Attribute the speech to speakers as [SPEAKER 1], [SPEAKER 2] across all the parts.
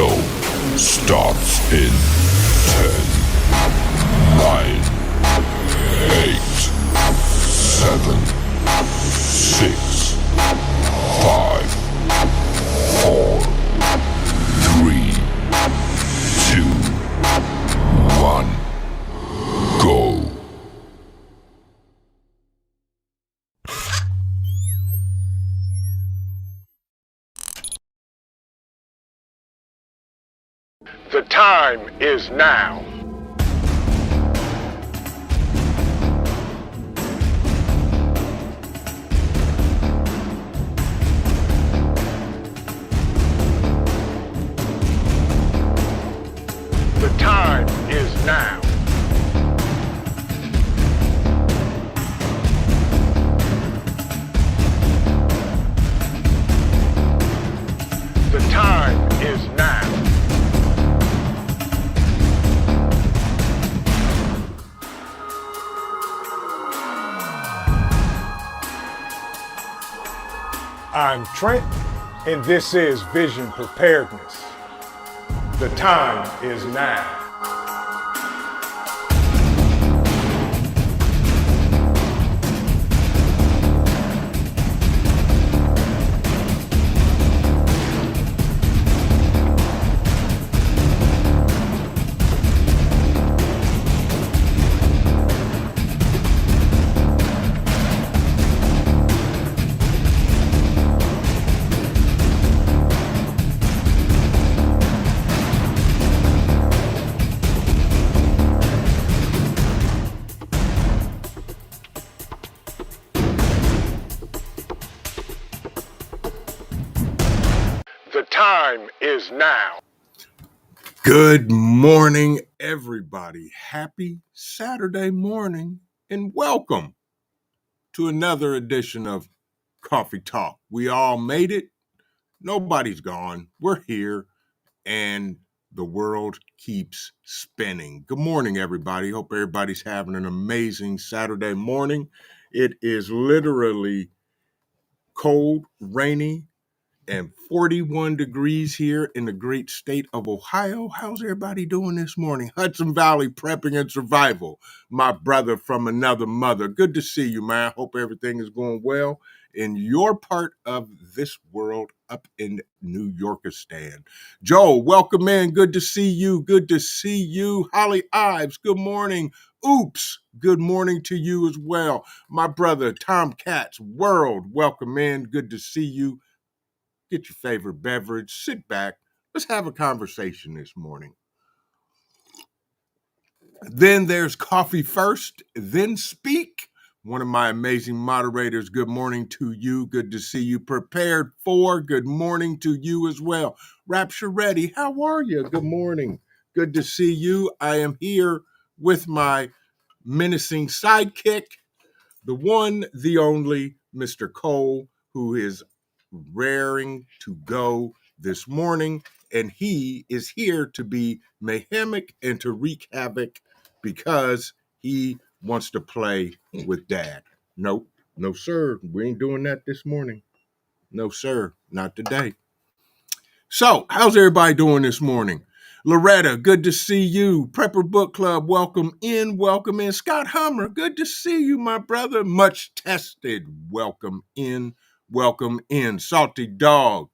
[SPEAKER 1] show starts in 10, 9, 8, 7, 6, 5, 4, 3, 2, 1, go.
[SPEAKER 2] The time is now. The time is now. The time is now. I'm Trent, and this is Vision Preparedness. The time is now. The time is now.
[SPEAKER 3] Good morning, everybody. Happy Saturday morning, and welcome to another edition of Coffee Talk. We all made it. Nobody's gone. We're here, and the world keeps spinning. Good morning, everybody. Hope everybody's having an amazing Saturday morning. It is literally cold, rainy, and 41 degrees here in the great state of Ohio. How's everybody doing this morning? Hudson Valley Prepping and Survival, my brother from another mother. Good to see you, man. Hope everything is going well in your part of this world up in New Yorkistan. Joel, welcome in. Good to see you. Good to see you. Holly Ives, good morning. Oops, good morning to you as well. My brother, Tom Katz, World, welcome in. Good to see you. Get your favorite beverage, sit back. Let's have a conversation this morning. Then there's Coffee First, Then Speak. One of my amazing moderators, good morning to you. Good to see you. Prepared for, good morning to you as well. Rapture Ready, how are you? Good morning. Good to see you. I am here with my menacing sidekick, the one, the only, Mr. Cole, who is raring to go this morning, and he is here to be mayhemic and to wreak havoc because he wants to play with Dad. Nope, no sir, we ain't doing that this morning. No sir, not today. So, how's everybody doing this morning? Loretta, good to see you. Prepper Book Club, welcome in, welcome in. Scott Hummer, good to see you, my brother. Much tested, welcome in, welcome in. Salty Dog,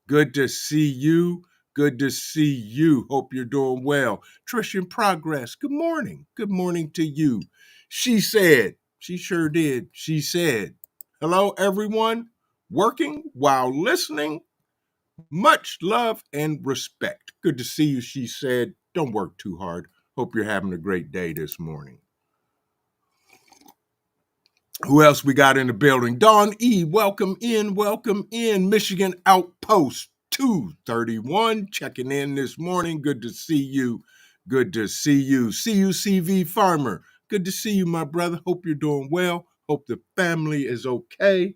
[SPEAKER 3] good to see you, good to see you. Hope you're doing well. Trish in Progress, good morning to you. She said, she sure did, she said, hello, everyone, working while listening. Much love and respect. Good to see you, she said. Don't work too hard. Hope you're having a great day this morning. Who else we got in the building? Dawn E, welcome in, welcome in. Michigan Outpost 231, checking in this morning. Good to see you. Good to see you. CUCV Farmer, good to see you, my brother. Hope you're doing well. Hope the family is okay.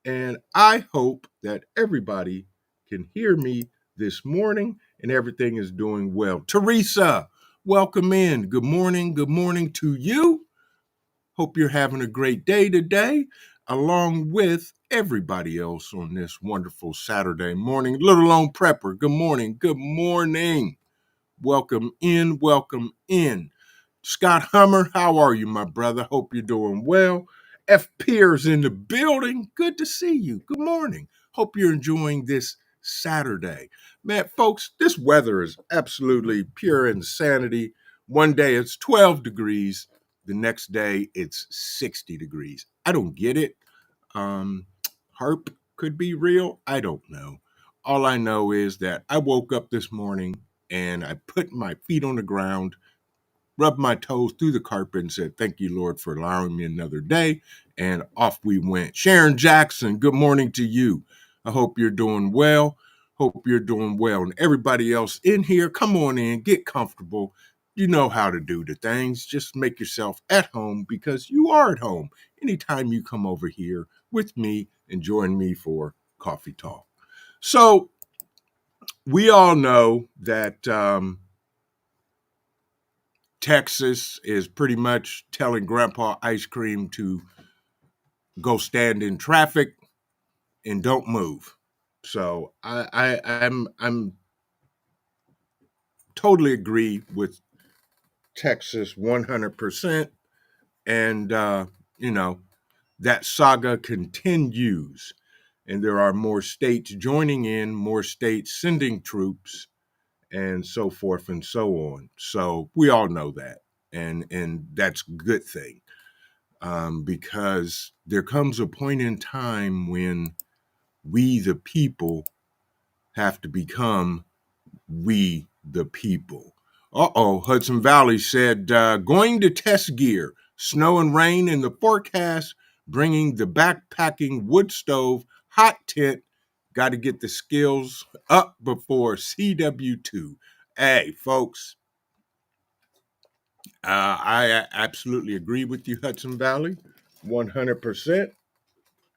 [SPEAKER 3] And I hope that everybody can hear me this morning and everything is doing well. Teresa, welcome in. Good morning to you. Hope you're having a great day today, along with everybody else on this wonderful Saturday morning. Little Lone Prepper, good morning. Good morning. Welcome in. Welcome in. Scott Hummer, how are you, my brother? Hope you're doing well. F. Pierce in the building. Good to see you. Good morning. Hope you're enjoying this Saturday. Man, folks, this weather is absolutely pure insanity. One day it's 12 degrees. The next day it's 60 degrees. I don't get it. HARP could be real. I don't know. All I know is that I woke up this morning and I put my feet on the ground, rubbed my toes through the carpet and said, thank you, Lord, for allowing me another day. And off we went. Sharon Jackson, good morning to you. I hope you're doing well. Hope you're doing well. And everybody else in here, come on in, get comfortable. You know how to do the things. Just make yourself at home because you are at home anytime you come over here with me and join me for Coffee Talk. So we all know that Texas is pretty much telling Grandpa Ice Cream to go stand in traffic and don't move. So I'm totally agree with Texas 100%. And that saga continues. And there are more states joining in, more states sending troops, and so forth and so on. So we all know that. And that's a good thing. Because there comes a point in time when we, the people, have to become we, the people. Hudson Valley said, going to test gear, snow and rain in the forecast, bringing the backpacking wood stove, hot tent, got to get the skills up before CW2. Hey, folks, I absolutely agree with you, Hudson Valley, 100%.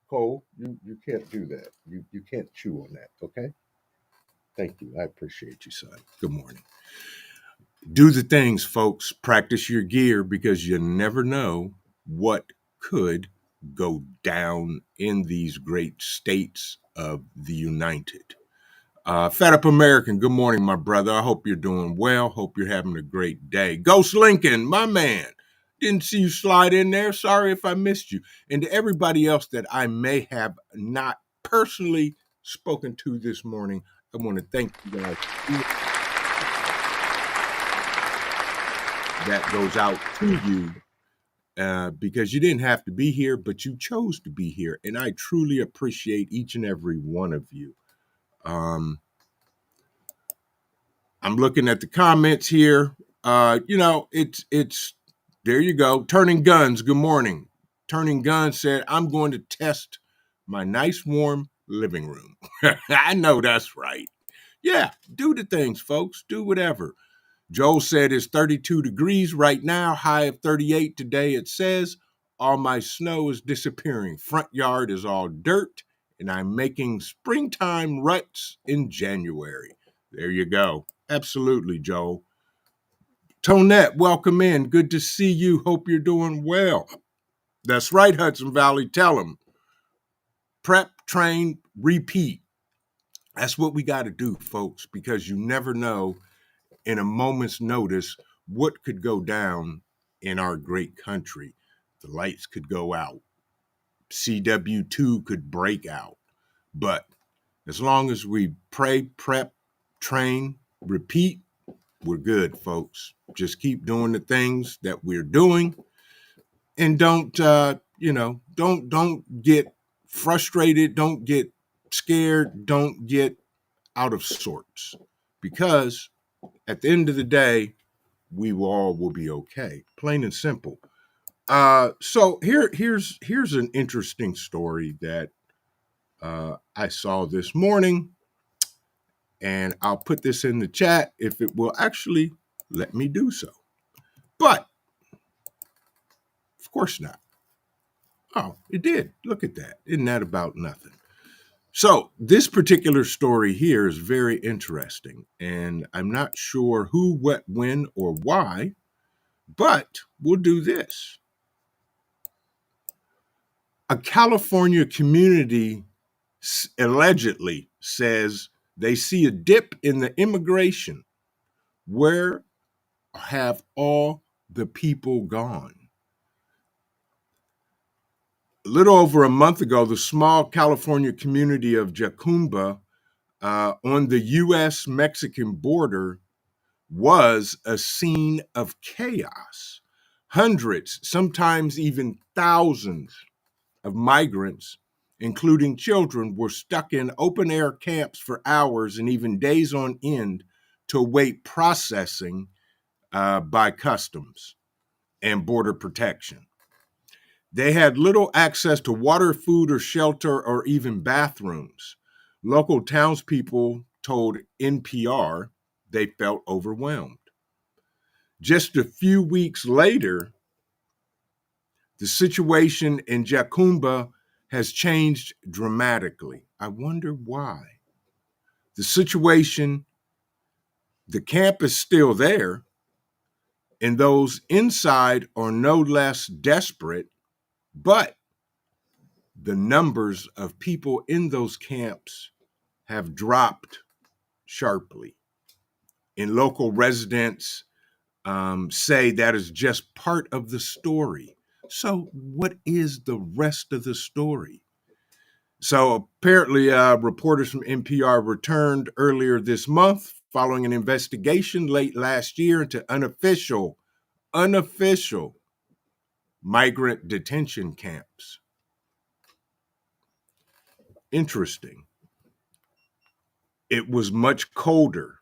[SPEAKER 3] Cole, you can't do that. You can't chew on that, okay? Thank you. I appreciate you, son. Good morning. Do the things, folks. Practice your gear because you never know what could go down in these great states of the United. Fed Up American, good morning, my brother. I hope you're doing well. Hope you're having a great day. Ghost Lincoln, my man. Didn't see you slide in there. Sorry if I missed you. And to everybody else that I may have not personally spoken to this morning, I want to thank you guys. That goes out to you because you didn't have to be here, but you chose to be here. And I truly appreciate each and every one of you. I'm looking at the comments here. It's there you go. Turning Guns, good morning. Turning Guns said, I'm going to test my nice warm living room. I know that's right. Yeah, do the things, folks. Do whatever. Joel said it's 32 degrees right now, high of 38 today. It says all my snow is disappearing. Front yard is all dirt, and I'm making springtime ruts in January. There you go. Absolutely, Joel. Tonette, welcome in. Good to see you. Hope you're doing well. That's right, Hudson Valley. Tell them. Prep, train, repeat. That's what we got to do, folks, because you never know in a moment's notice what could go down in our great country. The lights could go out. CW2 could break out. But as long as we pray, prep, train, repeat, we're good, folks. Just keep doing the things that we're doing, and don't get frustrated, don't get scared, don't get out of sorts, because at the end of the day, we all will be okay. Plain and simple. So here's an interesting story that I saw this morning, and I'll put this in the chat if it will actually let me do so. But of course not. Oh, it did. Look at that. Isn't that about nothing? So this particular story here is very interesting, and I'm not sure who, what, when, or why, but we'll do this. A California community allegedly says they see a dip in the immigration. Where have all the people gone? A little over a month ago, the small California community of Jacumba on the U.S.-Mexican border was a scene of chaos. Hundreds, sometimes even thousands of migrants, including children, were stuck in open-air camps for hours and even days on end to await processing by customs and border protection. They had little access to water, food, or shelter, or even bathrooms. Local townspeople told NPR they felt overwhelmed. Just a few weeks later, the situation in Jacumba has changed dramatically. I wonder why. The situation, the camp is still there, and those inside are no less desperate, but the numbers of people in those camps have dropped sharply. And local residents say that is just part of the story. So, what is the rest of the story? So, apparently, reporters from NPR returned earlier this month following an investigation late last year into unofficial migrant detention camps. Interesting. It was much colder.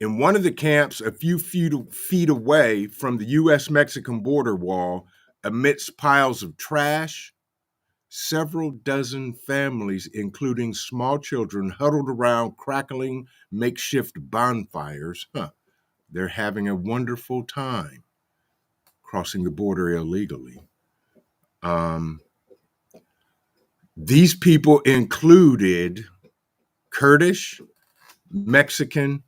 [SPEAKER 3] In one of the camps, a few feet away from the U.S.-Mexican border wall, amidst piles of trash, several dozen families, including small children, huddled around crackling makeshift bonfires. They're having a wonderful time crossing the border illegally. These people included Kurdish, Mexican,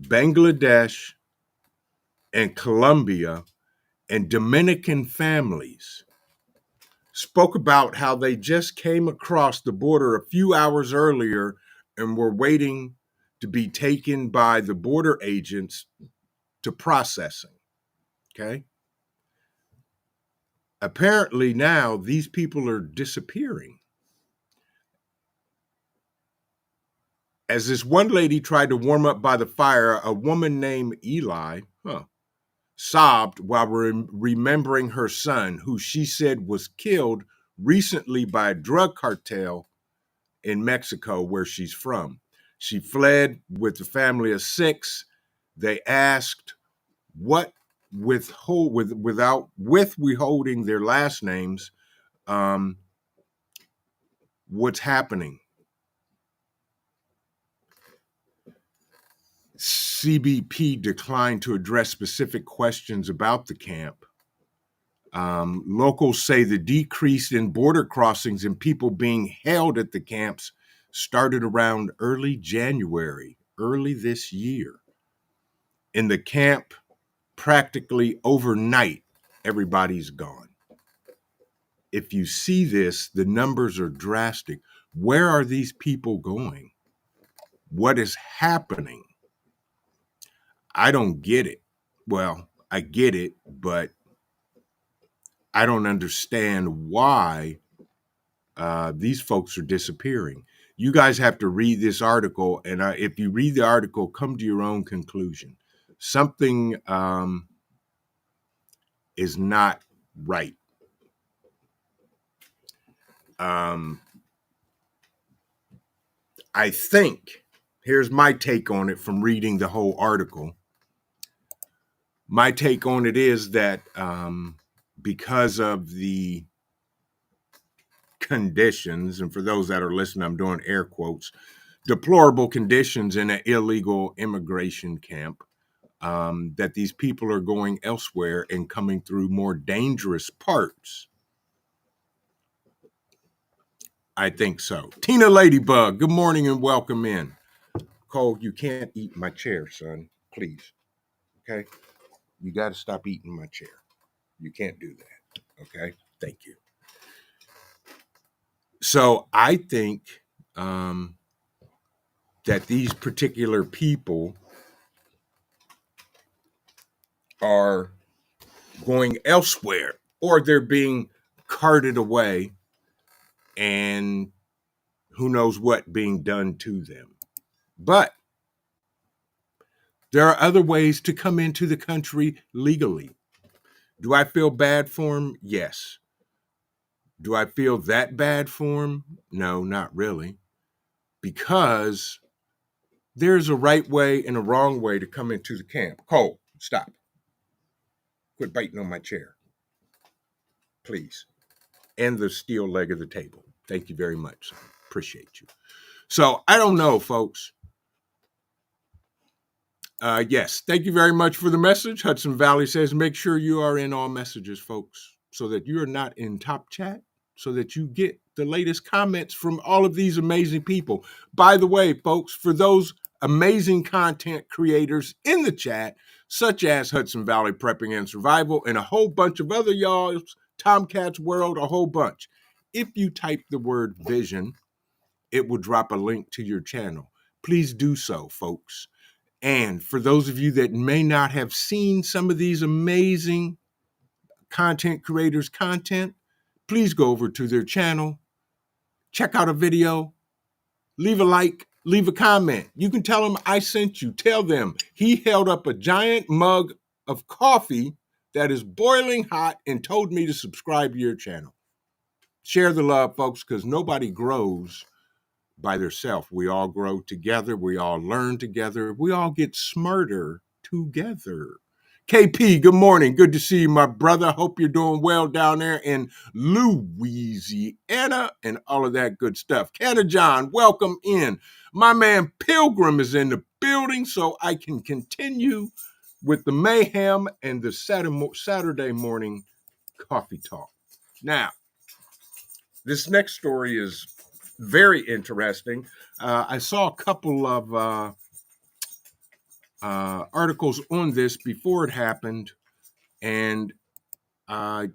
[SPEAKER 3] Bangladesh, and Colombia and Dominican families. Spoke about how they just came across the border a few hours earlier and were waiting to be taken by the border agents to processing. Okay. Apparently now these people are disappearing. As this one lady tried to warm up by the fire, a woman named Eli sobbed while remembering her son, who she said was killed recently by a drug cartel in Mexico, where she's from. She fled with a family of 6. They asked what without withholding their last names, what's happening. CBP declined to address specific questions about the camp. Locals say the decrease in border crossings and people being held at the camps started around early January, early this year. In the camp, practically overnight, everybody's gone. If you see this, the numbers are drastic. Where are these people going? What is happening? I don't get it. Well, I get it, but I don't understand why these folks are disappearing. You guys have to read this article, and if you read the article, come to your own conclusion. Something is not right. I think, here's my take on it from reading the whole article. My take on it is that because of the conditions, and for those that are listening, I'm doing air quotes, deplorable conditions in an illegal immigration camp, that these people are going elsewhere and coming through more dangerous parts. I think so. Tina Ladybug, good morning and welcome in. Cole, you can't eat my chair, son. Please. Okay? You got to stop eating my chair. You can't do that. Okay? Thank you. So I think that these particular people are going elsewhere, or they're being carted away, and who knows what being done to them. But there are other ways to come into the country legally. Do I feel bad for them? Yes. Do I feel that bad for them? No, not really. Because there's a right way and a wrong way to come into the camp. Cole, stop. Quit biting on my chair, please. And the steel leg of the table. Thank you very much. Appreciate you. So I don't know, folks. Yes, thank you very much for the message. Hudson Valley says, make sure you are in all messages, folks, so that you're not in top chat, so that you get the latest comments from all of these amazing people. By the way, folks, for those amazing content creators in the chat, such as Hudson Valley Prepping and Survival and a whole bunch of other y'all's, Tomcats World, a whole bunch. If you type the word vision, it will drop a link to your channel. Please do so, folks. And for those of you that may not have seen some of these amazing content creators' content, please go over to their channel, check out a video, leave a like, leave a comment. You can tell them I sent you. Tell them he held up a giant mug of coffee that is boiling hot and told me to subscribe to your channel. Share the love, folks, because nobody grows by themselves. We all grow together. We all learn together. We all get smarter together. KP, good morning. Good to see you, my brother. Hope you're doing well down there in Louisiana and all of that good stuff. Canna John, welcome in. My man Pilgrim is in the building, so I can continue with the mayhem and the Saturday morning coffee talk. Now, this next story is very interesting. I saw a couple of articles on this before it happened, and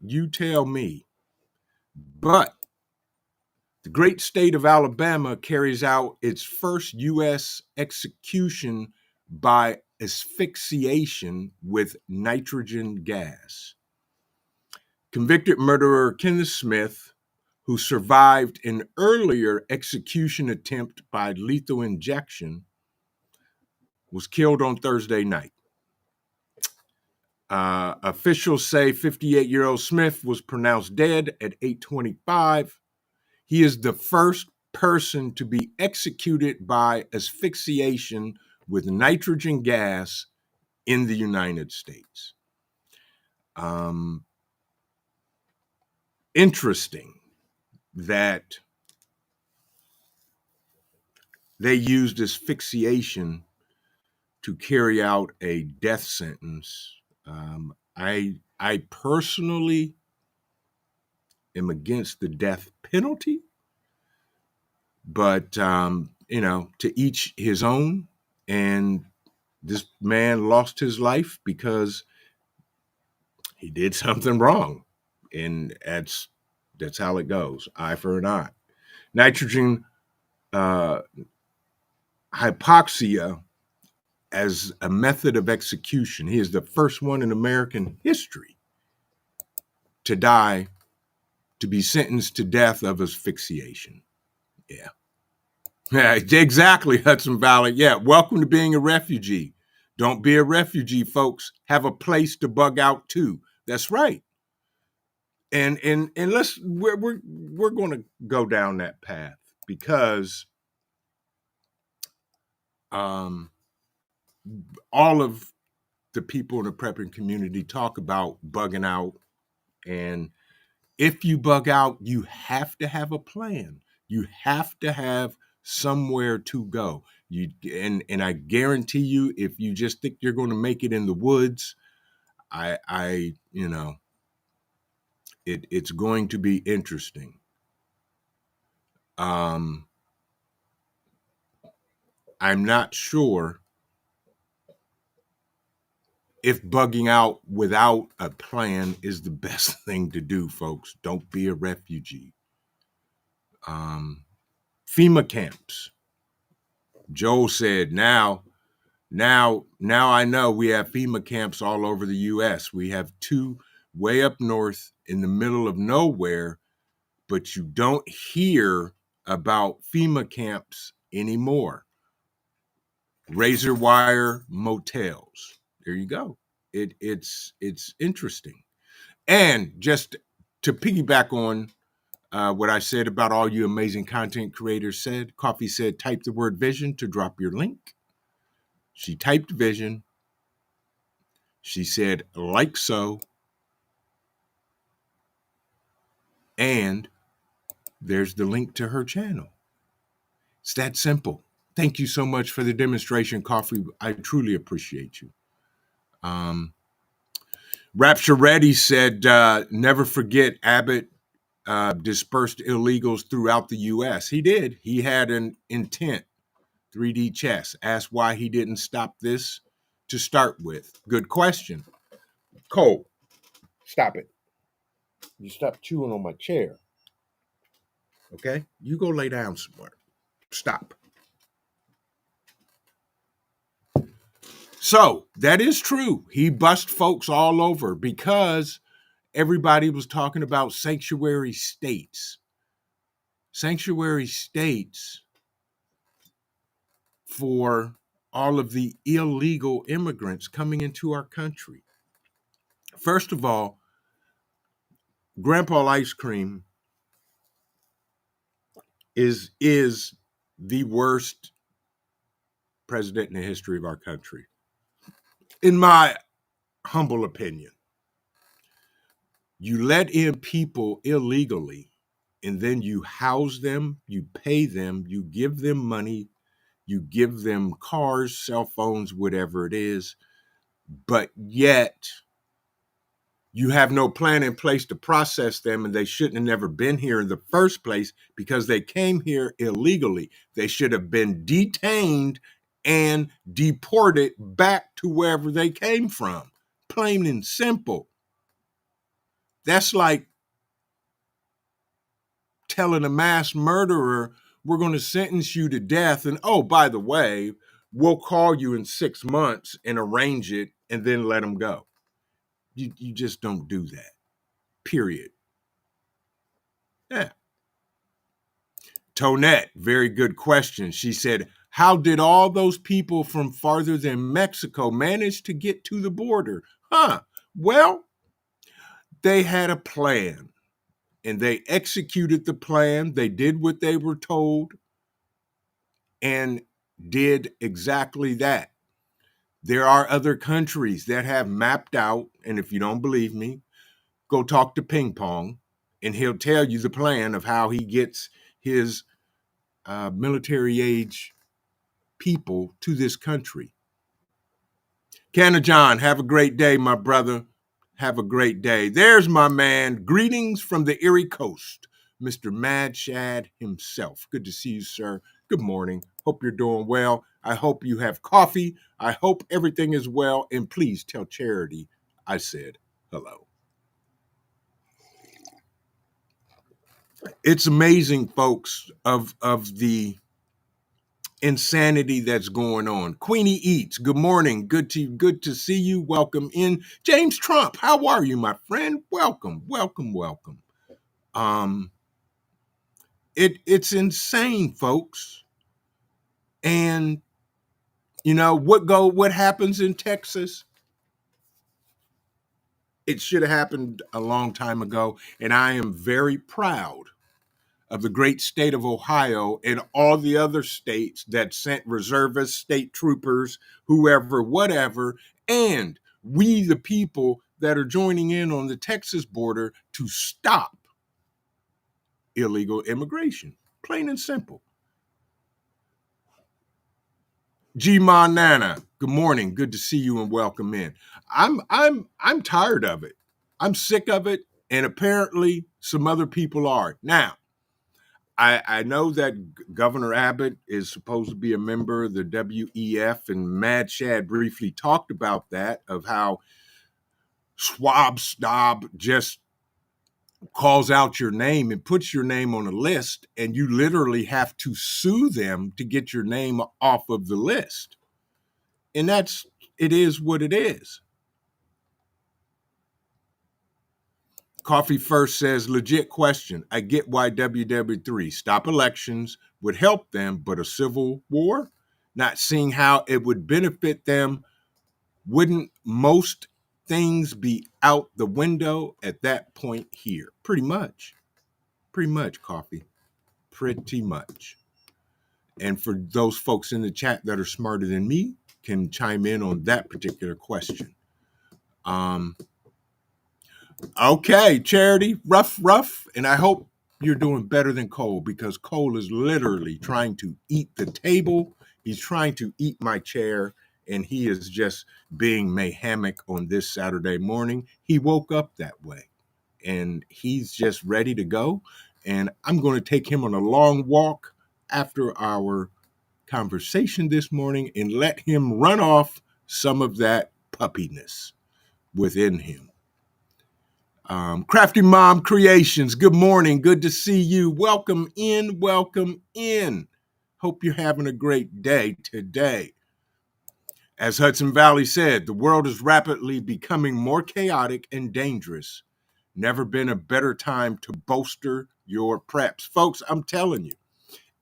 [SPEAKER 3] you tell me. But the great state of Alabama carries out its first U.S. execution by asphyxiation with nitrogen gas. Convicted murderer Kenneth Smith, who survived an earlier execution attempt by lethal injection, was killed on Thursday night. Officials say 58-year-old Smith was pronounced dead at 8:25. He is the first person to be executed by asphyxiation with nitrogen gas in the United States. Interesting that they used asphyxiation to carry out a death sentence. I personally am against the death penalty, but to each his own. And this man lost his life because he did something wrong, and that's how it goes. Eye for an eye. Nitrogen hypoxia as a method of execution. He is the first one in American history to die, to be sentenced to death of asphyxiation. Yeah. Yeah, exactly, Hudson Valley. Yeah, welcome to being a refugee. Don't be a refugee, folks. Have a place to bug out too. That's right. And we're going to go down that path because all of the people in the prepping community talk about bugging out, and if you bug out, you have to have a plan. You have to have somewhere to go. And I guarantee you, if you just think you're going to make it in the woods, it's going to be interesting. I'm not sure if bugging out without a plan is the best thing to do, folks. Don't be a refugee. FEMA camps. Joel said, now I know we have FEMA camps all over the U.S. We have 2 way up north in the middle of nowhere, but you don't hear about FEMA camps anymore. Razor wire motels. There you go. It's interesting. And just to piggyback on what I said about all you amazing content creators said, Coffee said, type the word vision to drop your link. She typed vision. She said, like so. And there's the link to her channel. It's that simple. Thank you so much for the demonstration, Coffee. I truly appreciate you. Rapture Reddy said, never forget Abbott dispersed illegals throughout the U.S. He did. He had an intent. 3D chess. Asked why he didn't stop this to start with. Good question. Cole, stop it. You stop chewing on my chair. Okay? You go lay down somewhere. Stop. So that is true. He bust folks all over because everybody was talking about sanctuary states. Sanctuary states for all of the illegal immigrants coming into our country. First of all, Grandpa Ice Cream is the worst president in the history of our country, in my humble opinion. You let in people illegally, and then you house them, you pay them, you give them money, you give them cars, cell phones, whatever it is, but yet you have no plan in place to process them, and they shouldn't have never been here in the first place because they came here illegally. They should have been detained and deported back to wherever they came from. Plain and simple. That's like telling a mass murderer, we're going to sentence you to death, and oh, by the way, we'll call you in 6 months and arrange it and then let them go. You just don't do that. Period. Yeah. Tonette, very good question. She said, how did all those people from farther than Mexico manage to get to the border? Well, they had a plan and they executed the plan. They did what they were told and did exactly that. There are other countries that have mapped out, and if you don't believe me, go talk to Ping Pong and he'll tell you the plan of how he gets his military age people to this country. Canna John, have a great day, my brother. Have a great day. There's my man. Greetings from the Erie Coast, Mr. Mad Shad himself. Good to see you, sir. Good morning. Hope you're doing well. I hope you have coffee. I hope everything is well. And please tell Charity I said hello. It's amazing, folks, of the insanity that's going on. Queenie Eats, good morning. Good to see you. Welcome in. James Trump, how are you, my friend? Welcome. It's insane, folks. And you know what happens in Texas? It should have happened a long time ago, and I am very proud of the great state of Ohio and all the other states that sent reservists, state troopers, whoever, whatever, and we, the people that are joining in on the Texas border to stop illegal immigration. Plain and simple. G Nana, good morning. Good to see you and welcome in. I'm tired of it. I'm sick of it, and apparently some other people are. Now, I know that Governor Abbott is supposed to be a member of the WEF, and Mad Shad briefly talked about that, of how Schwab just calls out your name and puts your name on a list, and you literally have to sue them to get your name off of the list. And it is what it is. Coffee First says, legit question. I get why WW3 stop elections would help them, but a civil war? Not seeing how it would benefit them. Wouldn't most things be out the window at that point here? Pretty much, Coffee. Pretty much. And for those folks in the chat that are smarter than me, can chime in on that particular question. Okay, Charity, rough. And I hope you're doing better than Cole, because Cole is literally trying to eat the table. He's trying to eat my chair, and he is just being mayhamic on this Saturday morning. He woke up that way, and he's just ready to go. And I'm going to take him on a long walk after our conversation this morning and let him run off some of that puppiness within him. Crafty Mom Creations, good morning. Good to see you. Welcome in. Hope you're having a great day today. As Hudson Valley said, the world is rapidly becoming more chaotic and dangerous. Never been a better time to bolster your preps. Folks, I'm telling you.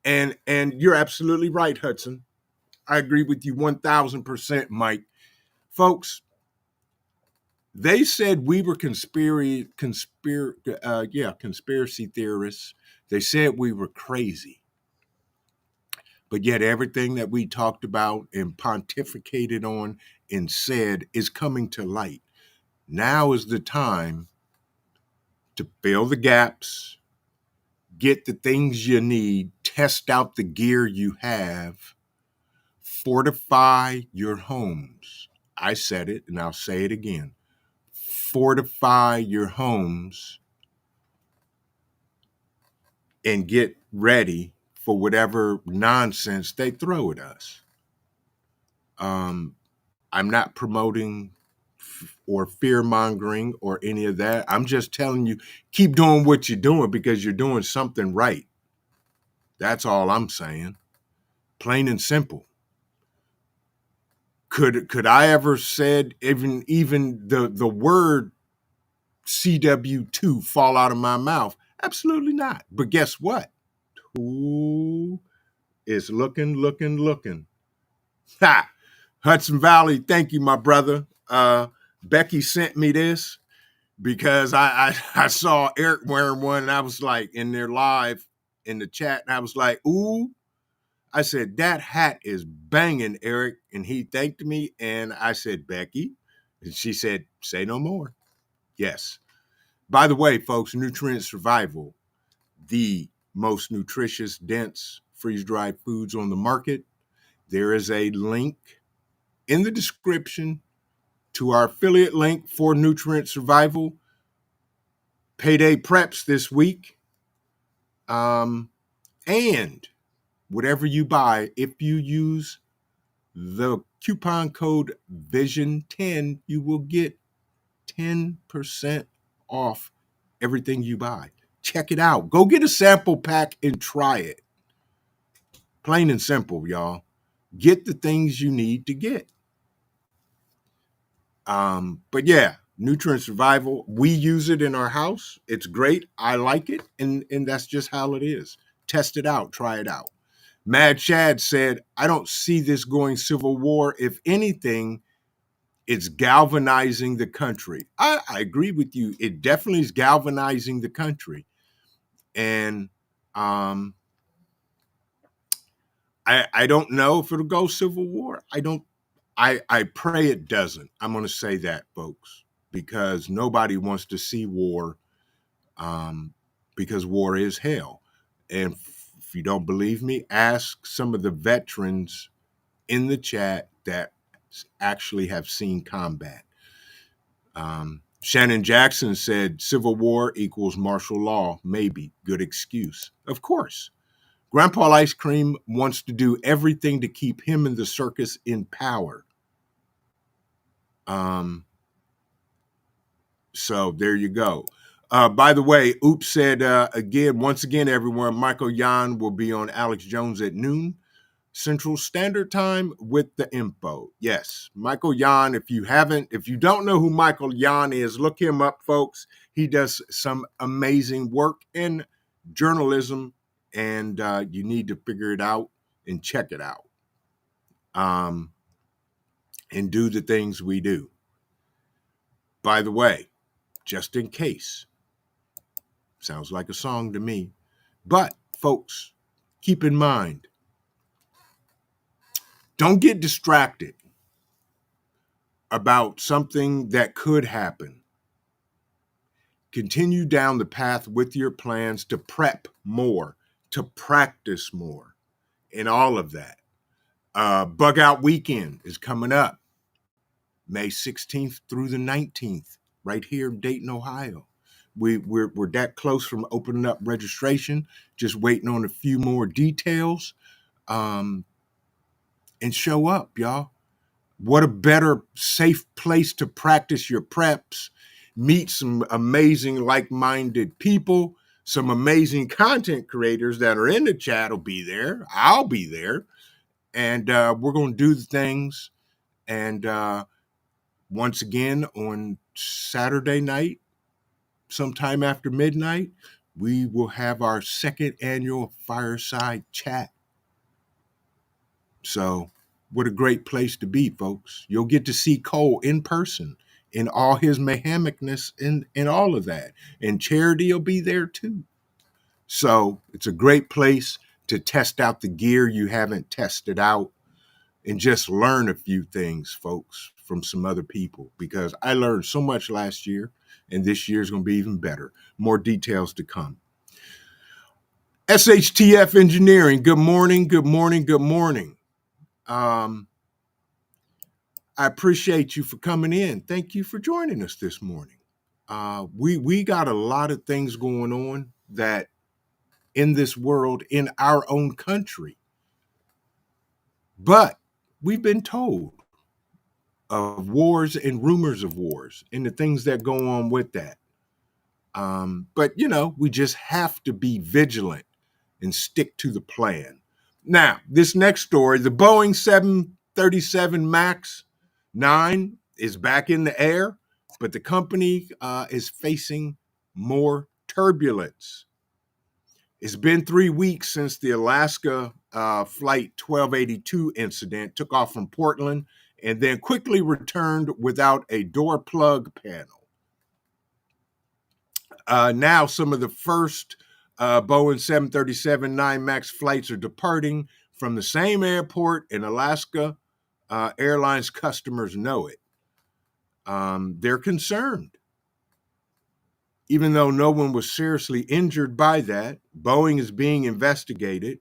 [SPEAKER 3] And you're absolutely right, Hudson. I agree with you 1,000%, Mike. Folks, they said we were conspiracy theorists. They said we were crazy. But yet everything that we talked about and pontificated on and said is coming to light. Now is the time to fill the gaps, get the things you need, test out the gear you have, fortify your homes. I said it, and I'll say it again. Fortify your homes and get ready for whatever nonsense they throw at us. I'm not promoting or fear-mongering or any of that. I'm just telling you, keep doing what you're doing because you're doing something right. That's all I'm saying. Plain and simple. Could I ever said even the word CW2 fall out of my mouth? Absolutely not. But guess what? Who is looking? Ha! Hudson Valley, thank you, my brother. Becky sent me this because I saw Eric wearing one, and I was like, in there live in the chat, and I was like, ooh. I said, that hat is banging, Eric. And he thanked me, and I said, Becky. And she said, say no more. Yes. By the way, folks, Nutrient Survival, the most nutritious, dense, freeze-dried foods on the market. There is a link in the description to our affiliate link for Nutrient Survival. Payday preps this week. And whatever you buy, if you use the coupon code VISION10, you will get 10% off everything you buy. Check it out. Go get a sample pack and try it. Plain and simple, y'all. Get the things you need to get. But yeah, Nutrient Survival, we use it in our house. It's great. I like it. And that's just how it is. Test it out. Try it out. Mad Chad said, I don't see this going civil war. If anything, it's galvanizing the country. I agree with you. It definitely is galvanizing the country. And I don't know if it'll go civil war. I pray it doesn't. I'm going to say that, folks, because nobody wants to see war, because war is hell. And if you don't believe me, ask some of the veterans in the chat that actually have seen combat. Shannon Jackson said, civil war equals martial law. Maybe. Good excuse. Of course. Grandpa Ice Cream wants to do everything to keep him and the circus in power. So there you go. By the way, Oops said once again, everyone, Michael Yan will be on Alex Jones at noon Central Standard Time with the info. Yes, Michael Yan. If you don't know who Michael Yan is, look him up, folks. He does some amazing work in journalism, and you need to figure it out and check it out, and do the things we do. By the way, just in case, sounds like a song to me, but folks, keep in mind, don't get distracted about something that could happen. Continue down the path with your plans to prep more, to practice more, and all of that. Bug Out Weekend is coming up May 16th through the 19th, right here in Dayton, Ohio. We're that close from opening up registration, just waiting on a few more details. And show up, y'all. What a better, safe place to practice your preps, meet some amazing, like-minded people, some amazing content creators that are in the chat will be there. I'll be there. And we're going to do the things. And once again, on Saturday night, sometime after midnight, we will have our second annual fireside chat. So what a great place to be, folks. You'll get to see Cole in person in all his mayhemicness and all of that. And Charity will be there too. So it's a great place to test out the gear you haven't tested out and just learn a few things, folks, from some other people, because I learned so much last year, and this year is going to be even better. More details to come. SHTF Engineering, good morning, good morning, good morning. I appreciate you for coming in. Thank you for joining us this morning. We got a lot of things going on that in this world, in our own country, but we've been told of wars and rumors of wars and the things that go on with that. But we just have to be vigilant and stick to the plan. Now, this next story, the Boeing 737 MAX 9 is back in the air, but the company is facing more turbulence. It's been 3 weeks since the Alaska Flight 1282 incident took off from Portland and then quickly returned without a door plug panel. Now, some of the first Boeing 737-9 MAX flights are departing from the same airport, and Alaska Airlines customers know it. They're concerned. Even though no one was seriously injured by that, Boeing is being investigated.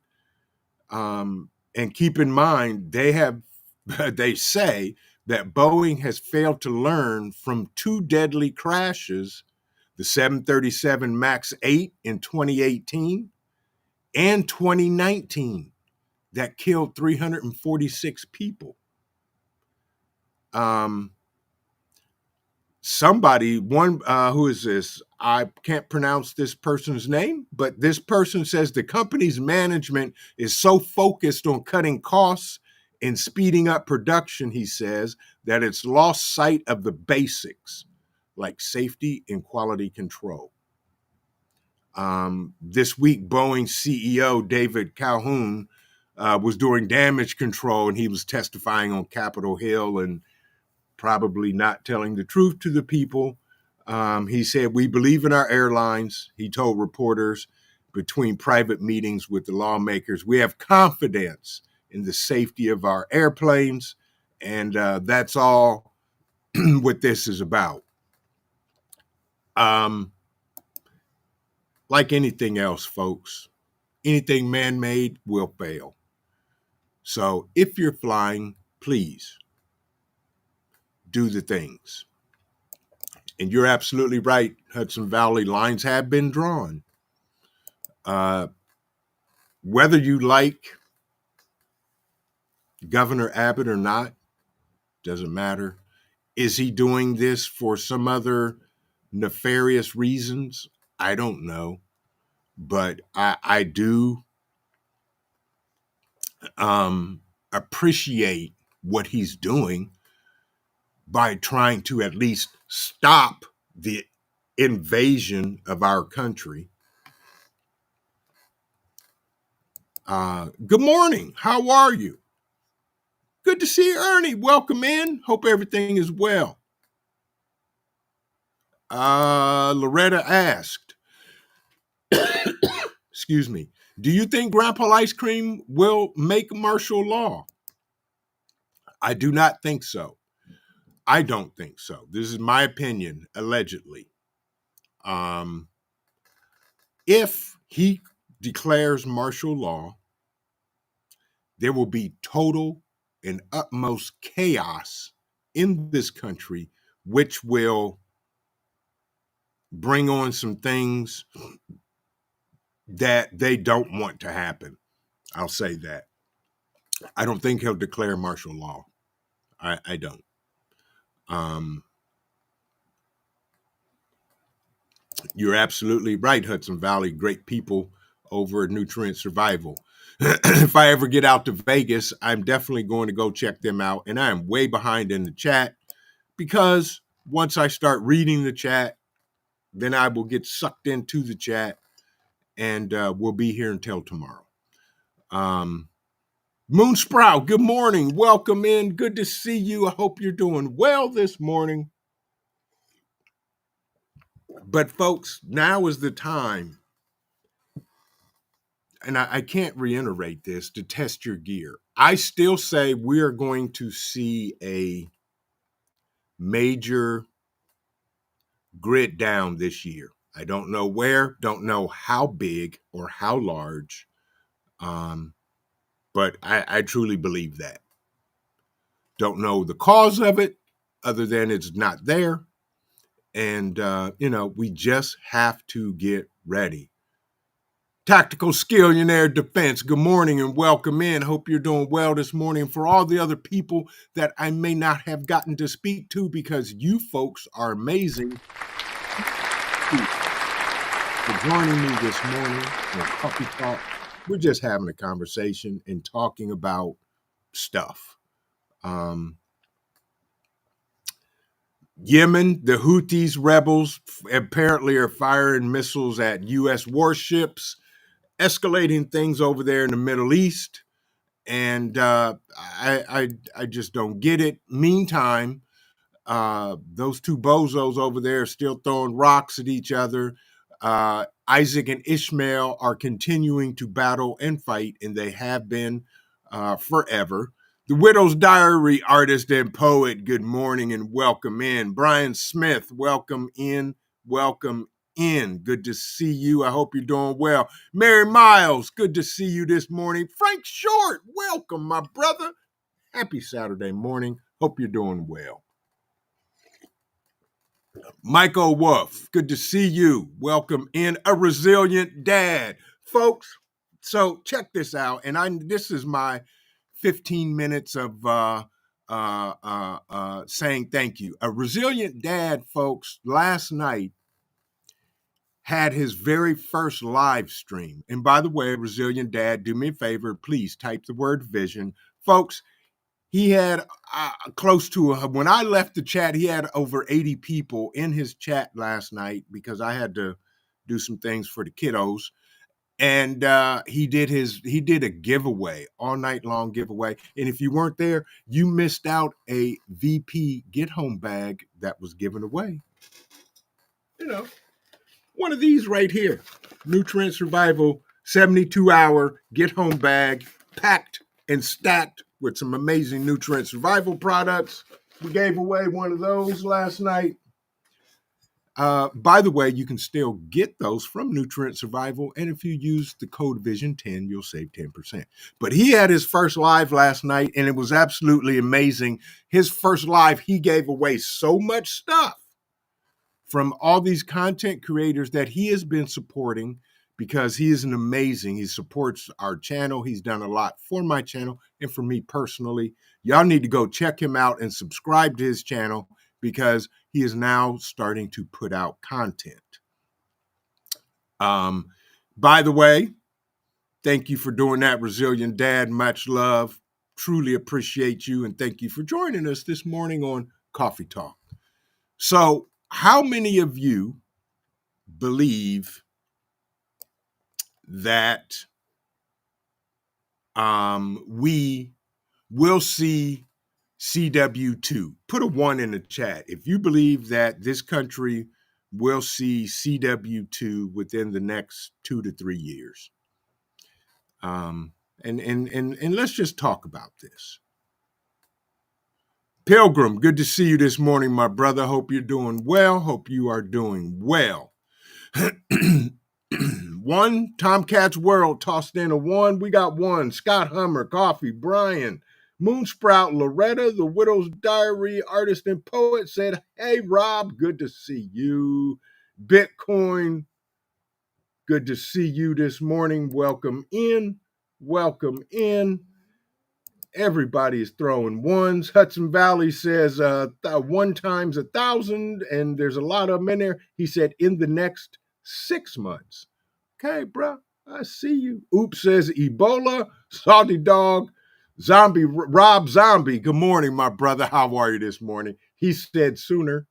[SPEAKER 3] And keep in mind, they say that Boeing has failed to learn from two deadly crashes, the 737 MAX 8 in 2018 and 2019, that killed 346 people. Who is this? I can't pronounce this person's name, but this person says the company's management is so focused on cutting costs and speeding up production, he says, that it's lost sight of the basics like safety and quality control. This week, Boeing CEO David Calhoun was doing damage control, and he was testifying on Capitol Hill and probably not telling the truth to the people. He said, "We believe in our airlines," he told reporters between private meetings with the lawmakers. "We have confidence in the safety of our airplanes," and that's all what this is about. Like anything else, folks, anything man-made will fail. So if you're flying, please do the things. And you're absolutely right, Hudson Valley, lines have been drawn. Whether you like Governor Abbott or not, doesn't matter. Is he doing this for some other nefarious reasons, I don't know. But I do appreciate what he's doing by trying to at least stop the invasion of our country. Good morning. How are you? Good to see you, Ernie. Welcome in. Hope everything is well. Loretta asked, excuse me, do you think Grandpa Ice Cream will make martial law? I do not think so. I don't think so. This is my opinion, allegedly. If he declares martial law, there will be total and utmost chaos in this country, which will bring on some things that they don't want to happen. I'll say that. I don't think he'll declare martial law. I don't. You're absolutely right, Hudson Valley. Great people over at Nutrient Survival. If I ever get out to Vegas, I'm definitely going to go check them out. And I am way behind in the chat because once I start reading the chat, then I will get sucked into the chat and we'll be here until tomorrow. Moonsprout, good morning. Welcome in. Good to see you. I hope you're doing well this morning. But folks, now is the time, and I can't reiterate this, to test your gear. I still say we are going to see a major grid down this year. I don't know where, don't know how big or how large, but I truly believe that. Don't know the cause of it other than it's not there. And, we just have to get ready. Tactical Skillionaire Defense, good morning and welcome in. Hope you're doing well this morning. For all the other people that I may not have gotten to speak to because you folks are amazing for joining me this morning on Coffee Talk. We're just having a conversation and talking about stuff. Yemen, the Houthis rebels apparently are firing missiles at U.S. warships, escalating things over there in the Middle East. And I just don't get it. Meantime, those two bozos over there are still throwing rocks at each other. Isaac and Ishmael are continuing to battle and fight, and they have been forever. The Widow's Diary artist and poet, good morning and welcome in. Brian Smith, welcome in, welcome in. Good to see you. I hope you're doing well. Mary Miles, good to see you this morning. Frank Short, welcome, my brother. Happy Saturday morning. Hope you're doing well. Michael Wolf, good to see you. Welcome in. A Resilient Dad. Folks, so check this out. And this is my 15 minutes of saying thank you. A Resilient Dad, folks, last night had his very first live stream. And by the way, Resilient Dad, do me a favor, please type the word vision. Folks, he had close to, when I left the chat, he had over 80 people in his chat last night because I had to do some things for the kiddos. And he did a giveaway, all night long giveaway. And if you weren't there, you missed out a VP Get Home bag that was given away. One of these right here, Nutrient Survival 72-hour Get Home bag, packed and stacked with some amazing Nutrient Survival products. We gave away one of those last night. By the way, you can still get those from Nutrient Survival, and if you use the code VISION10, you'll save 10%. But he had his first live last night, and it was absolutely amazing. His first live, he gave away so much stuff from all these content creators that he has been supporting because he is he supports our channel. He's done a lot for my channel and for me personally. Y'all need to go check him out and subscribe to his channel, because he is now starting to put out content. By the way, thank you for doing that, Resilient Dad. Much love. Truly appreciate you, and thank you for joining us this morning on Coffee Talk. So, how many of you believe that we will see CW2? Put a 1 in the chat if you believe that this country will see CW2 within the next 2 to 3 years. And let's just talk about this. Pilgrim, good to see you this morning, my brother. Hope you're doing well. Hope you are doing well. 1, Tomcats World tossed in a 1. We got 1. Scott Hummer, Coffee, Brian, Moonsprout, Loretta, The Widow's Diary, artist and poet said, hey, Rob, good to see you. Bitcoin, good to see you this morning. Welcome in. Welcome in. Everybody is throwing 1s. Hudson Valley says 1 times 1,000, and there's a lot of them in there. He said in the next 6 months. Okay, bro, I see you. Oops says Ebola, Salty Dog, Zombie, Rob Zombie. Good morning, my brother. How are you this morning? He said sooner.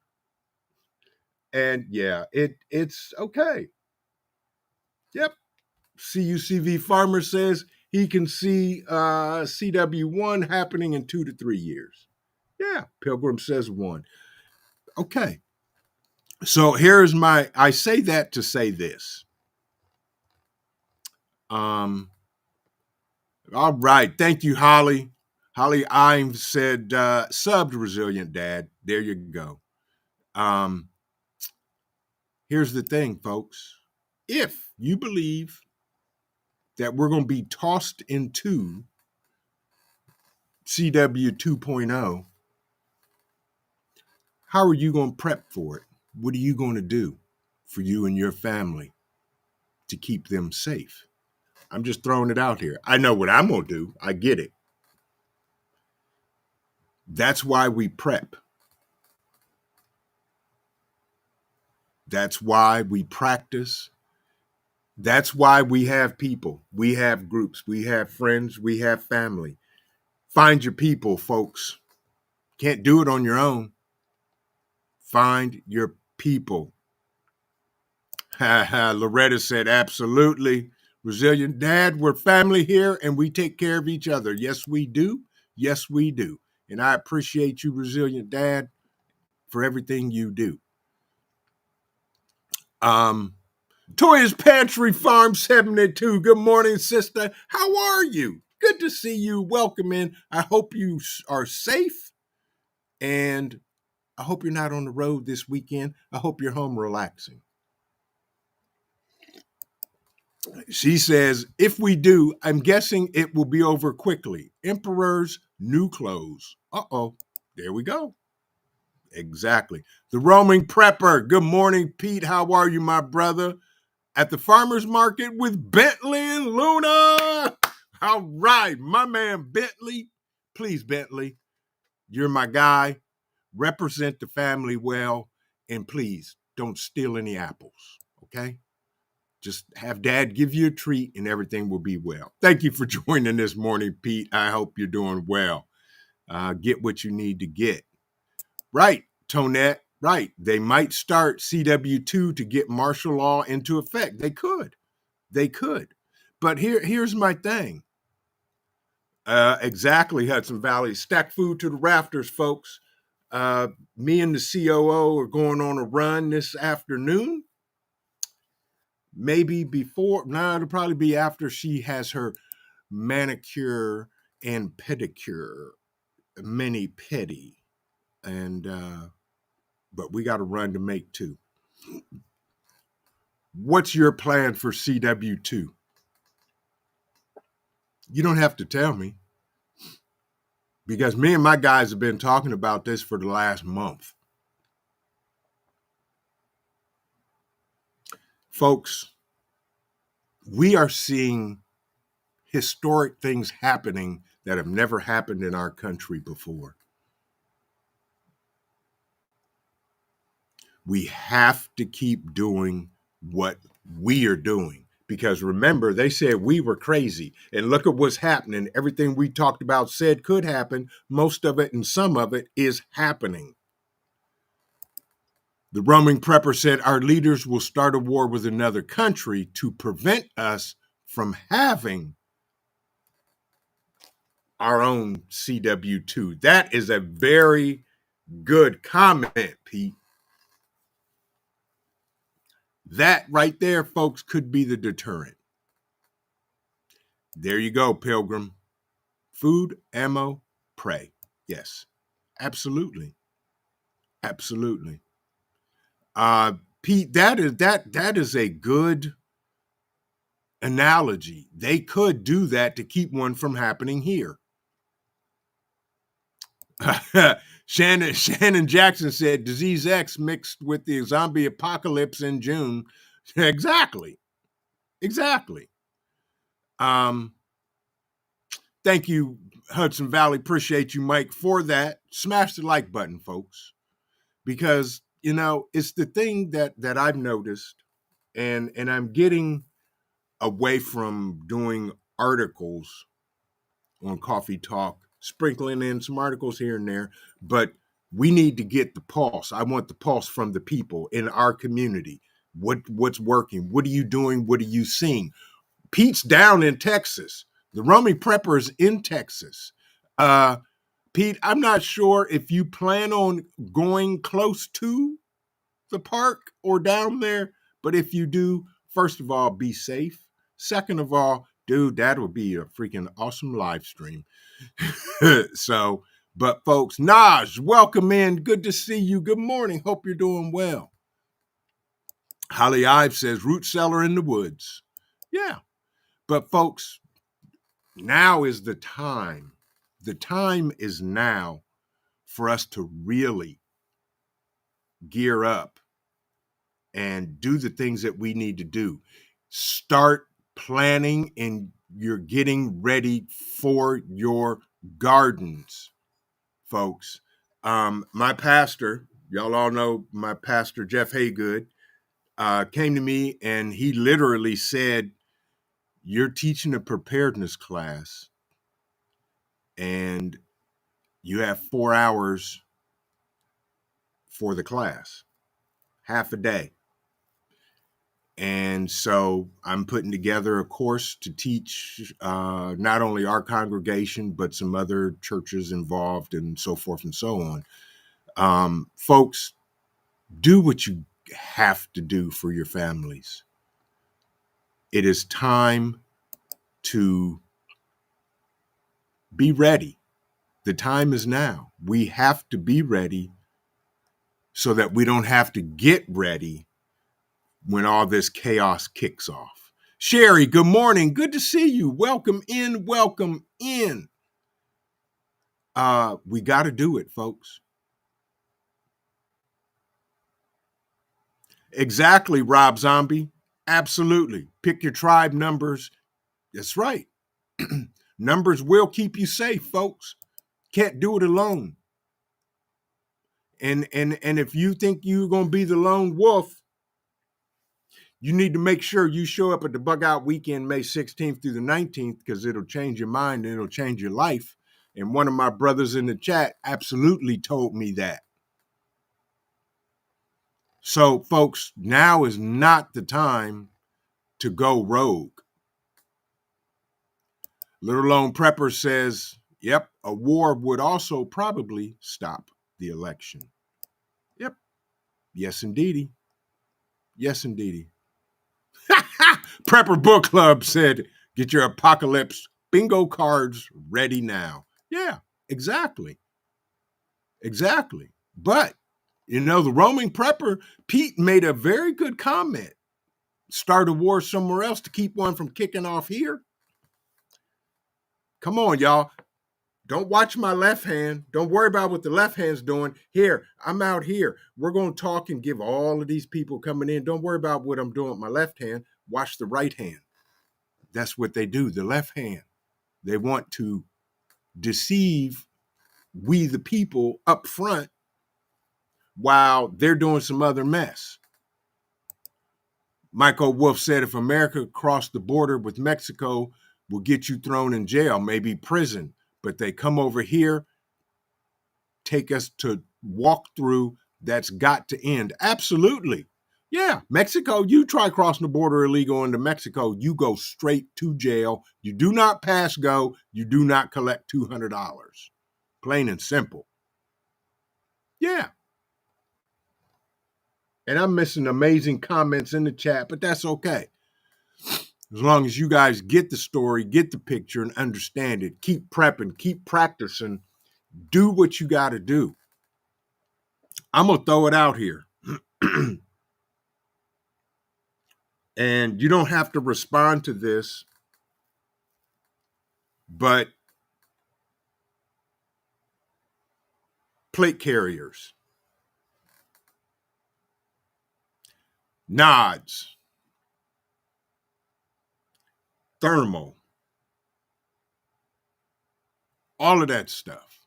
[SPEAKER 3] And yeah, it's okay. Yep. CUCV Farmer says he can see CW1 happening in 2 to 3 years. Yeah, Pilgrim says 1. Okay. So here's I say that to say this. All right. Thank you, Holly. Holly Imes said, subbed Resilient Dad. There you go. Here's the thing, folks. If you believe that we're going to be tossed into CW 2.0, how are you going to prep for it? What are you going to do for you and your family to keep them safe? I'm just throwing it out here. I know what I'm going to do. I get it. That's why we prep. That's why we practice. That's why we have people. We have groups. We have friends. We have family. Find your people, folks. Can't do it on your own. Find your people. Loretta said, absolutely. Resilient Dad, we're family here and we take care of each other. Yes, we do. Yes, we do. And I appreciate you, Resilient Dad, for everything you do. Toya's Pantry Farm 72. Good morning, sister. How are you? Good to see you. Welcome in. I hope you are safe, and I hope you're not on the road this weekend. I hope you're home relaxing. She says, if we do, I'm guessing it will be over quickly. Emperor's new clothes. Uh-oh. There we go. Exactly. The roaming prepper. Good morning, Pete. How are you, my brother? At the farmer's market with Bentley and Luna. All right, my man Bentley. Please, Bentley, you're my guy. Represent the family well, and please don't steal any apples, okay? Just have Dad give you a treat and everything will be well. Thank you for joining this morning, Pete. I hope you're doing well. Get what you need to get. Right, Tonette. Right. They might start CW2 to get martial law into effect. They could. But here's my thing. Exactly, Hudson Valley. Stack food to the rafters, folks. Me and the COO are going on a run this afternoon. Maybe before. No, it'll probably be after she has her manicure and pedicure, mini pedi. And but we got a run to make too. What's your plan for CW2? You don't have to tell me, because me and my guys have been talking about this for the last month. Folks, we are seeing historic things happening that have never happened in our country before. We have to keep doing what we are doing. Because remember, they said we were crazy. And look at what's happening. Everything we talked about said could happen. Most of it and some of it is happening. The roaming prepper said our leaders will start a war with another country to prevent us from having our own CW2. That is a very good comment, Pete. That right there, folks, could be the deterrent. There you go, Pilgrim. Food, ammo, pray. Yes, absolutely. Absolutely. Pete, that is a good analogy. They could do that to keep one from happening here. Shannon Jackson said Disease X mixed with the zombie apocalypse in June. Exactly. Thank you, Hudson Valley. Appreciate you, Mike, for that. Smash the like button, folks, because it's the thing that I've noticed, and I'm getting away from doing articles on Coffee Talk, sprinkling in some articles here and there, but we need to get the pulse. I want the pulse from the people in our community. What's working? What are you doing? What are you seeing? Pete's down in Texas. The roaming prepper is in Texas. Pete, I'm not sure if you plan on going close to the park or down there, but if you do, first of all, be safe. Second of all, dude, that would be a freaking awesome live stream. So, but folks, Naj, welcome in. Good to see you. Good morning. Hope you're doing well. Holly Ives says, root cellar in the woods. Yeah. But folks, now is the time. The time is now for us to really gear up and do the things that we need to do. Start planning, and you're getting ready for your gardens, folks. My pastor, y'all all know my pastor, Jeff Haygood, came to me and he literally said, you're teaching a preparedness class and you have 4 hours for the class, half a day. And so I'm putting together a course to teach not only our congregation, but some other churches involved and so forth and so on. Folks, do what you have to do for your families. It is time to be ready. The time is now. We have to be ready so that we don't have to get ready when all this chaos kicks off. Sherry, good morning. Good to see you. Welcome in. Welcome in. We got to do it, folks. Exactly, Rob Zombie. Absolutely. Pick your tribe numbers. That's right. Numbers will keep you safe, folks. Can't do it alone. And if you think you're going to be the lone wolf, you need to make sure you show up at the Bug Out Weekend, May 16th through the 19th, because it'll change your mind and it'll change your life. And one of my brothers in the chat absolutely told me that. So, folks, now is not the time to go rogue. Little Lone Prepper says, yep, a war would also probably stop the election. Yep. Yes, indeedy. Yes, indeedy. Prepper Book Club said, get your apocalypse bingo cards ready now. Yeah, exactly. Exactly. But, the roaming prepper, Pete made a very good comment. Start a war somewhere else to keep one from kicking off here. Come on, y'all. Don't watch my left hand. Don't worry about what the left hand's doing. Here, I'm out here. We're going to talk and give all of these people coming in. Don't worry about what I'm doing with my left hand. Watch the right hand. That's what they do, the left hand. They want to deceive we, the people, up front, while they're doing some other mess. Michael Wolff said if America crossed the border with Mexico, will get you thrown in jail, maybe prison. But they come over here, take us to walk through, that's got to end. Absolutely. Yeah, Mexico, you try crossing the border illegal into Mexico, you go straight to jail. You do not pass go. You do not collect $200. Plain and simple. Yeah. And I'm missing amazing comments in the chat, but that's okay. As long as you guys get the story, get the picture, and understand it, keep prepping, keep practicing, do what you got to do. I'm going to throw it out here. And you don't have to respond to this, but plate carriers, nods, thermal, all of that stuff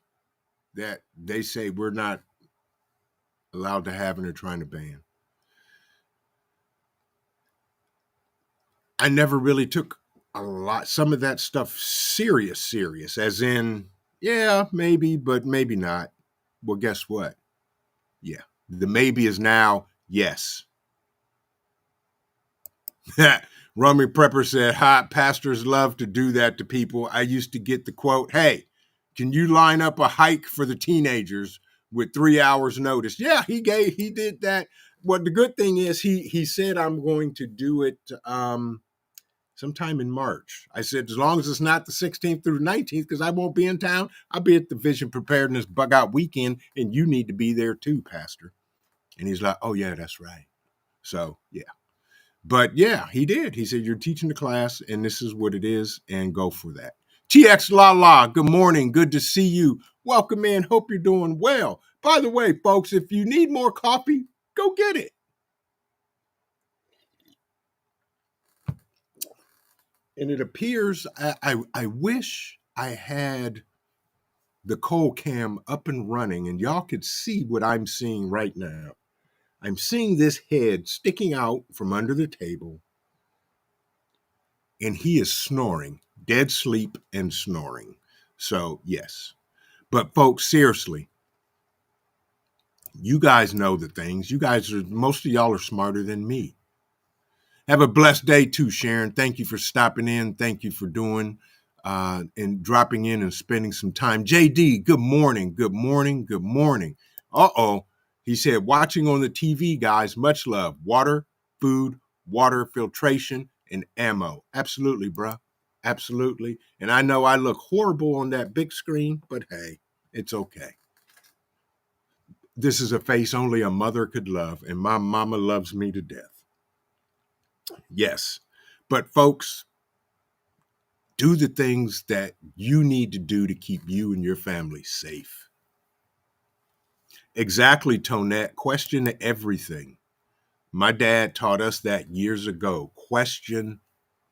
[SPEAKER 3] that they say we're not allowed to have and they're trying to ban. I never really took some of that stuff serious, as in, yeah, maybe, but maybe not. Well, guess what? Yeah, the maybe is now yes. Rummy Prepper said, hot pastors love to do that to people. I used to get the quote, hey, can you line up a hike for the teenagers with 3 hours notice? Yeah, he did that. Well, the good thing is he said, I'm going to do it sometime in March. I said, as long as it's not the 16th through the 19th, because I won't be in town, I'll be at the Vision Preparedness Bug Out Weekend, and you need to be there too, Pastor. And he's like, oh, yeah, that's right. So, yeah. But, yeah, he did. He said, you're teaching the class, and this is what it is, and go for that. TX La, good morning. Good to see you. Welcome in. Hope you're doing well. By the way, folks, if you need more coffee, go get it. And it appears, I wish I had the cold cam up and running and y'all could see what I'm seeing right now. I'm seeing this head sticking out from under the table and he is snoring, dead sleep and snoring. So yes, but folks, seriously, you guys know the things. Most of y'all are smarter than me. Have a blessed day too, Sharon. Thank you for stopping in. Thank you for doing and dropping in and spending some time. JD, good morning. Good morning. Good morning. Uh-oh. He said, watching on the TV, guys, much love. Water, food, water filtration, and ammo. Absolutely, bro. Absolutely. And I know I look horrible on that big screen, but hey, it's okay. This is a face only a mother could love, and my mama loves me to death. Yes. But folks, do the things that you need to do to keep you and your family safe. Exactly, Tonette. Question everything. My dad taught us that years ago. Question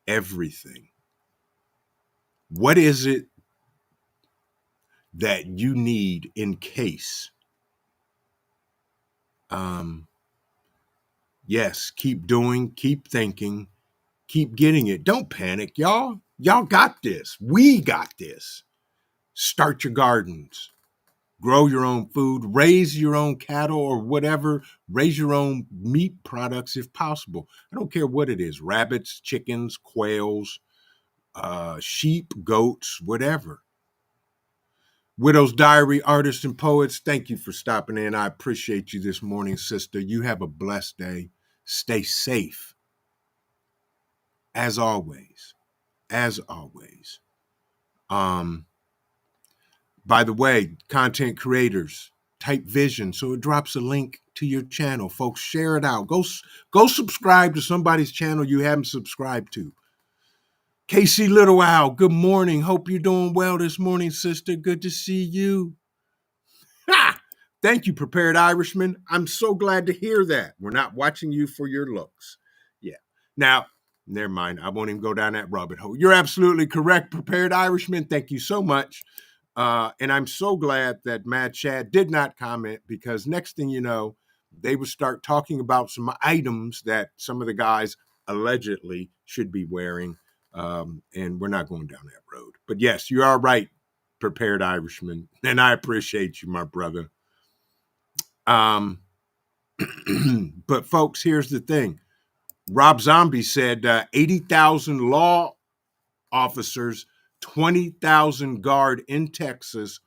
[SPEAKER 3] everything. What is it that you need in case? Yes, keep doing, keep thinking, keep getting it. Don't panic, y'all. Y'all got this. We got this. Start your gardens. Grow your own food, raise your own cattle or whatever, raise your own meat products if possible. I don't care what it is, rabbits, chickens, quails, sheep, goats, whatever. Widow's Diary artists and poets, thank you for stopping in. I appreciate you this morning, sister. You have a blessed day. Stay safe. As always. As always. By the way, content creators, type Vision so it drops a link to your channel. Folks, share it out. Go subscribe to somebody's channel you haven't subscribed to. Casey Little Owl, good morning. Hope you're doing well this morning, sister. Good to see you. Ha! Thank you, Prepared Irishman. I'm so glad to hear that. We're not watching you for your looks. Yeah. Now, never mind. I won't even go down that rabbit hole. You're absolutely correct, Prepared Irishman. Thank you so much. And I'm so glad that Mad Chad did not comment, because next thing you know, they would start talking about some items that some of the guys allegedly should be wearing. And we're not going down that road. But yes, you are right, Prepared Irishman. And I appreciate you, my brother. But folks, here's the thing. Rob Zombie said 80,000 law officers, 20,000 guard in Texas.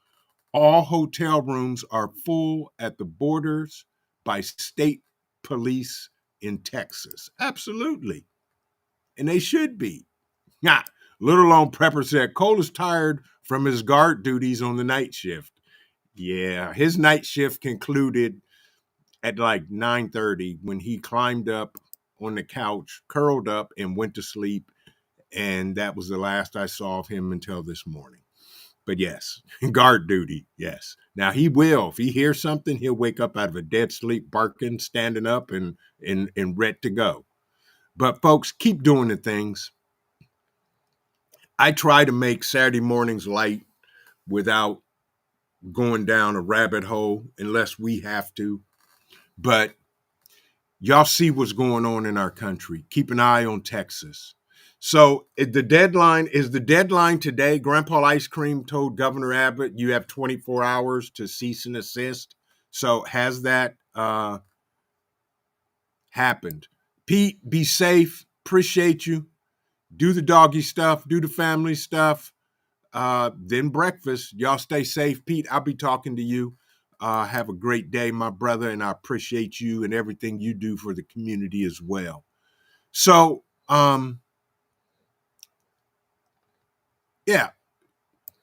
[SPEAKER 3] All hotel rooms are full at the borders by state police in Texas. Absolutely. And they should be. Yeah. Little Lone Prepper said Cole is tired from his guard duties on the night shift. Yeah, his night shift concluded at like 9:30 when he climbed up on the couch, curled up, and went to sleep. And that was the last I saw of him until this morning. But yes, guard duty, yes. Now he will, if he hears something, he'll wake up out of a dead sleep, barking, standing up, and ready to go. But folks, keep doing the things. I try to make Saturday mornings light without going down a rabbit hole unless we have to. But y'all see what's going on in our country. Keep an eye on Texas. So the deadline today. Grandpa Ice Cream told Governor Abbott, you have 24 hours to cease and desist. So has that happened? Pete, be safe. Appreciate you. Do the doggy stuff. Do the family stuff. Then breakfast. Y'all stay safe. Pete, I'll be talking to you. Have a great day, my brother, and I appreciate you and everything you do for the community as well. So, yeah,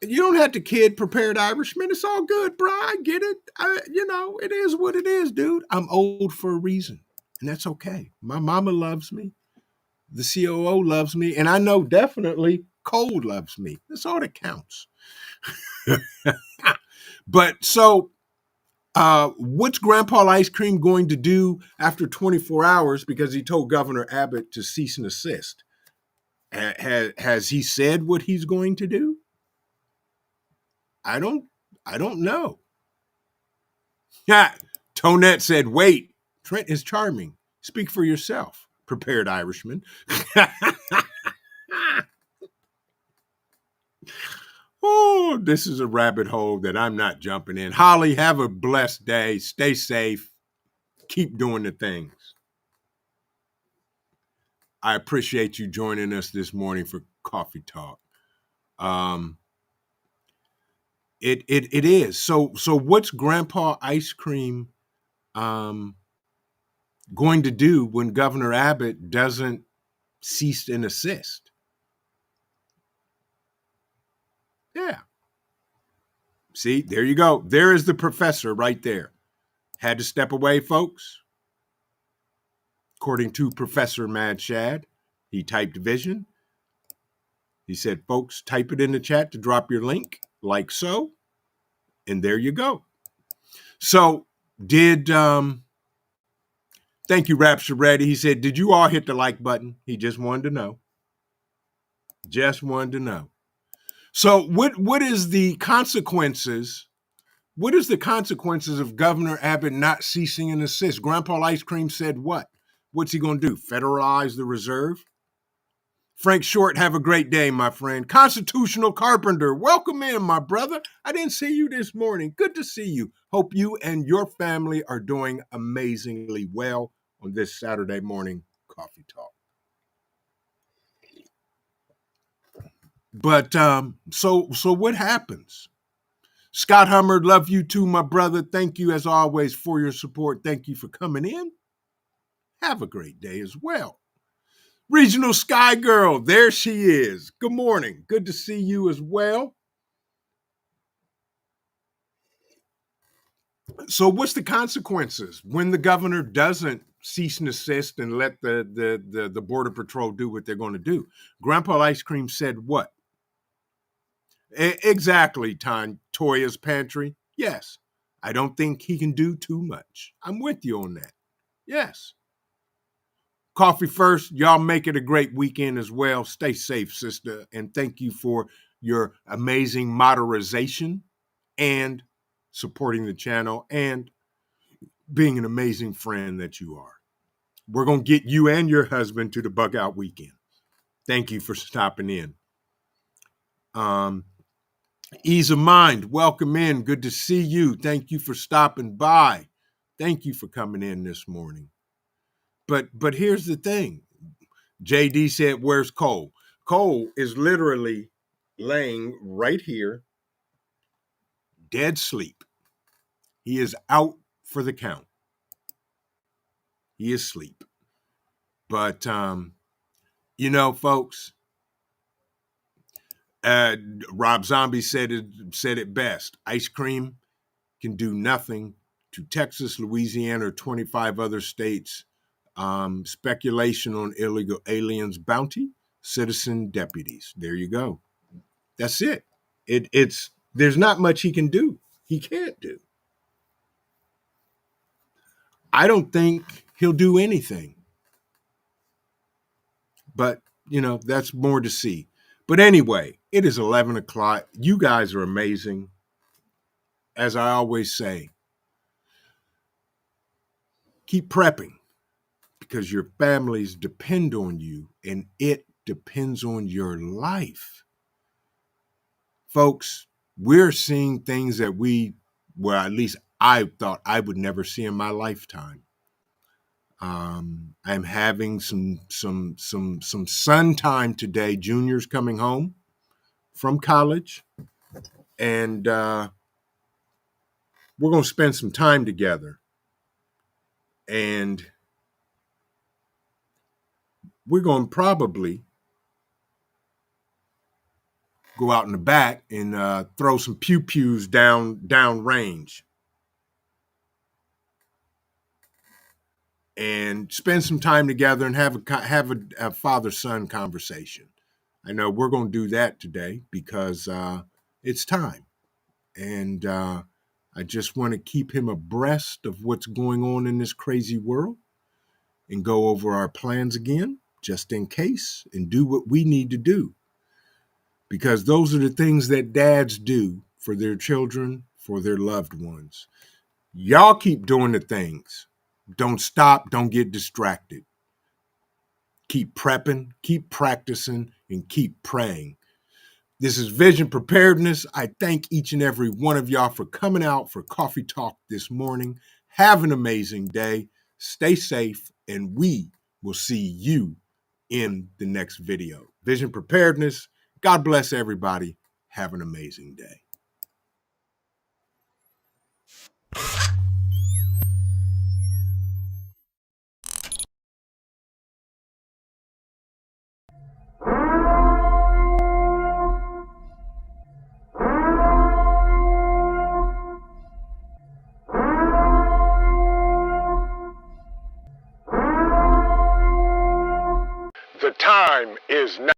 [SPEAKER 3] you don't have to kid Prepared Irishman. It's all good, bro. I get it. It is what it is, dude. I'm old for a reason, and that's okay. My mama loves me. The COO loves me, and I know definitely Cole loves me. That's all that counts. But so, what's Grandpa Ice Cream going to do after 24 hours? Because he told Governor Abbott to cease and desist. Has he said what he's going to do? I don't know. Yeah, Tonette said, wait, Trent is charming. Speak for yourself, Prepared Irishman. Oh, this is a rabbit hole that I'm not jumping in. Holly, have a blessed day. Stay safe. Keep doing the things. I appreciate you joining us this morning for Coffee Talk. It is. So what's Grandpa Ice Cream going to do when Governor Abbott doesn't cease and desist? Yeah. See, there you go. There is the professor right there. Had to step away, folks. According to Professor Mad Shad, he typed vision. He said, folks, type it in the chat to drop your link, like so. And there you go. So thank you, Rapture Ready. He said, did you all hit the like button? He just wanted to know. Just wanted to know. So what is the consequences? What is the consequences of Governor Abbott not ceasing and desist? Grandpa Ice Cream said what? What's he going to do? Federalize the reserve? Frank Short, have a great day, my friend. Constitutional Carpenter, welcome in, my brother. I didn't see you this morning. Good to see you. Hope you and your family are doing amazingly well on this Saturday morning Coffee Talk. But so what happens? Scott Hummer, love you too, my brother. Thank you as always for your support. Thank you for coming in. Have a great day as well. Regional Sky Girl, there she is. Good morning. Good to see you as well. So what's the consequences when the governor doesn't cease and desist and let the Border Patrol do what they're going to do? Grandpa Ice Cream said what? Exactly, Toya's Pantry. Yes, I don't think he can do too much. I'm with you on that. Yes. Coffee First, y'all make it a great weekend as well. Stay safe, sister, and thank you for your amazing moderation and supporting the channel and being an amazing friend that you are. We're going to get you and your husband to the Bug Out Weekend. Thank you for stopping in. Ease of Mind, welcome in. Good to see you. Thank you for stopping by. Thank you for coming in this morning. But here's the thing. JD said, where's Cole? Cole is literally laying right here, dead sleep. He is out for the count. He is asleep. But, you know, folks, Rob Zombie said it best. Ice cream can do nothing to Texas, Louisiana, or 25 other states. Speculation on illegal aliens bounty, citizen deputies. There you go. That's it. There's not much he can do. He can't do. I don't think he'll do anything. But, you know, that's more to see. But anyway, it is 11 o'clock. You guys are amazing. As I always say, keep prepping because your families depend on you and it depends on your life. Folks, we're seeing things that at least I thought I would never see in my lifetime. I'm having some sun time today. Junior's coming home from college, and we're going to spend some time together. And we're going to probably go out in the back and throw some pew-pews down range. And spend some time together and have a father-son conversation. I know we're going to do that today because it's time. And I just want to keep him abreast of what's going on in this crazy world and go over our plans again, just in case, and do what we need to do. Because those are the things that dads do for their children, for their loved ones. Y'all keep doing the things. Don't stop. Don't get distracted. Keep prepping, keep practicing, and keep praying. This is Vision Preparedness. I thank each and every one of y'all for coming out for Coffee Talk this morning. Have an amazing day. Stay safe, and we will see you in the next video. Vision Preparedness. God bless everybody. Have an amazing day.
[SPEAKER 2] The time is now.